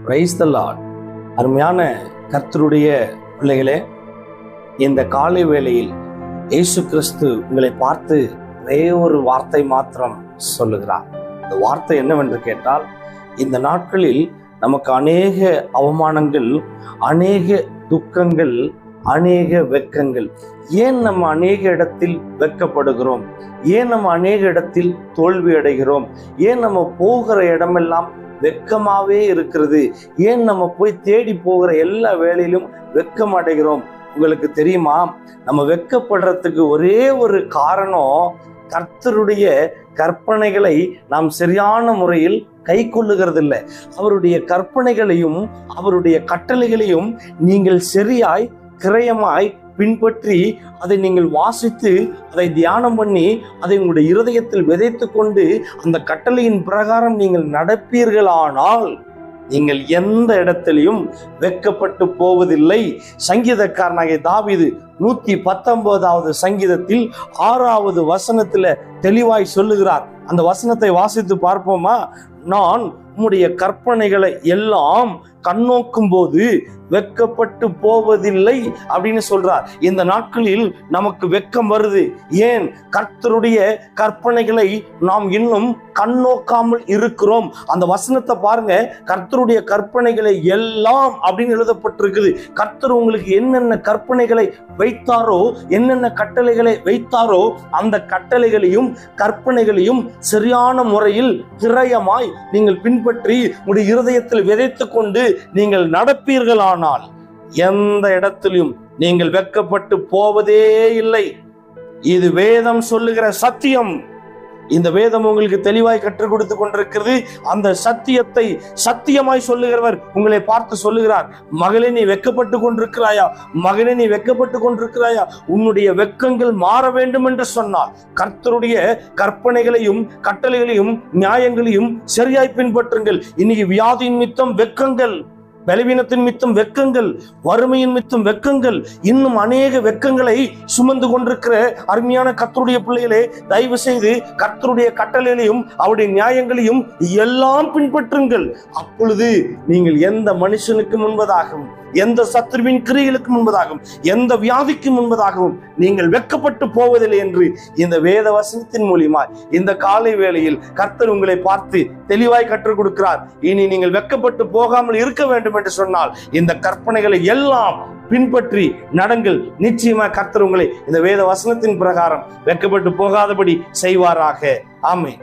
Praise the Lord. அருமையான கர்த்தருடைய பிள்ளைகளே, இந்த காலை வேளையில் இயேசு கிறிஸ்து உங்களை பார்த்து ஒரே ஒரு வார்த்தை மாத்திரம் சொல்லுகிறார். இந்த வார்த்தை என்னவென்று கேட்டால், இந்த நாட்களில் நமக்கு அநேக அவமானங்கள், அநேக துக்கங்கள், அநேக வெட்கங்கள். ஏன் நம்ம அநேக இடத்தில் வெட்கப்படுகிறோம்? ஏன் நம்ம அநேக இடத்தில் தோல்வி அடைகிறோம்? ஏன் நம்ம போகிற இடமெல்லாம் வெட்கமாவே இருக்கிறது? ஏன் நம்ம போய் தேடி போகிற எல்லா வேலையிலும் வெட்கம் அடைகிறோம்? உங்களுக்கு தெரியுமா, நம்ம வெட்கப்படுறதுக்கு ஒரே ஒரு காரணம், கர்த்தருடைய கற்பனைகளை நாம் சரியான முறையில் கை கொள்ளுகிறது இல்லை. அவருடைய கற்பனைகளையும் அவருடைய கட்டளைகளையும் நீங்கள் சரியாய் கிரயமாய் பின்பற்றி அதை நீங்கள் வாசித்து அதை தியானம் பண்ணி அதை உங்களுடைய இருதயத்தில் விதைத்து கொண்டு அந்த கட்டளையின் பிரகாரம் நீங்கள் நடப்பீர்களானால் நீங்கள் எந்த இடத்திலையும் வெட்கப்பட்டு போவதில்லை. சங்கீதக்காரனாகிய தாவீது 119வது சங்கீதத்தில் 6வது வசனத்துல தெளிவாய் சொல்லுகிறார். அந்த வசனத்தை வாசித்து பார்ப்போமா? நான் உம்முடைய கற்பனைகளை எல்லாம் கண்ணோக்கும் போது வெட்கப்பட்டு போவதில்லை அப்படின்னு சொல்றார். இந்த நாட்களில் நமக்கு வெட்கம் வருது. ஏன்? கர்த்தருடைய கற்பனைகளை நாம் இன்னும் கண்ணோக்காமல் இருக்கிறோம். அந்த வசனத்தை பாருங்க, கர்த்தருடைய கற்பனைகளை எல்லாம் அப்படின்னு எழுதப்பட்டிருக்குது. கர்த்தர் உங்களுக்கு என்னென்ன கற்பனைகளை வைத்தாரோ, என்னென்ன கட்டளைகளை வைத்தாரோ, அந்த கட்டளைகளையும் கற்பனைகளையும் சரியான முறையில் கிரயமாய் நீங்கள் பின்பற்றி உங்களுடைய இருதயத்தில் விதைத்து கொண்டு நீங்கள் நடப்பீர்களானால் எந்த இடத்திலும் நீங்கள் வெட்கப்பட்டு போவதே இல்லை. இது வேதம் சொல்லுகிற சத்தியம். இந்த வேதம் உங்களுக்கு தெளிவாய் கற்றுக் கொடுத்து கொண்டிருக்கிறது. அந்த சத்தியத்தை சத்தியமாய் சொல்லுகிறவர் உங்களை பார்த்து சொல்லுகிறார், மகளே நீ வெட்கப்பட்டு கொண்டிருக்கிறாயா? மகனே நீ வெட்கப்பட்டு கொண்டிருக்கிறாயா? உன்னுடைய வெட்கங்கள் மாற வேண்டும் என்று சொன்னார். கர்த்தருடைய கற்பனைகளையும் கட்டளைகளையும் நியாயங்களையும் சரியாய் பின்பற்றுங்கள். இன்னைக்கு வியாதியின் மித்தம் வெட்கங்கள், பலவீனத்தின் மித்தம் வெட்கங்கள், வறுமையின் மித்தம் வெட்கங்கள், இன்னும் அநேக வெட்கங்களை சுமந்து கொண்டிருக்கிற அருமையான கர்த்தருடைய பிள்ளைகளே, தயவு செய்து கர்த்தருடைய கட்டளைகளையும் அவருடைய நியாயங்களையும் எல்லாம் பின்பற்றுங்கள். அப்பொழுது நீங்கள் எந்த மனுஷனுக்கு முன்பதாகவும், எந்த சத்துருவின் கிரியைகளுக்கு முன்பதாகவும், எந்த வியாதிக்கு முன்பதாகவும் நீங்கள் வெட்கப்பட்டு போவதில்லை என்று இந்த வேத வசனத்தின் மூலியமா இந்த காலை வேளையில் கர்த்தர் உங்களை பார்த்து தெளிவாய் கற்றுக் கொடுக்கிறார். இனி நீங்கள் வெட்கப்பட்டு போகாமல் இருக்க வேண்டும் என்று சொன்னால் இந்த கற்பனைகளை எல்லாம் பின்பற்றி நடங்கள். நிச்சயமா கர்த்தர் உங்களை இந்த வேத வசனத்தின் பிரகாரம் வெட்கப்பட்டு போகாதபடி செய்வாராக. ஆமென்.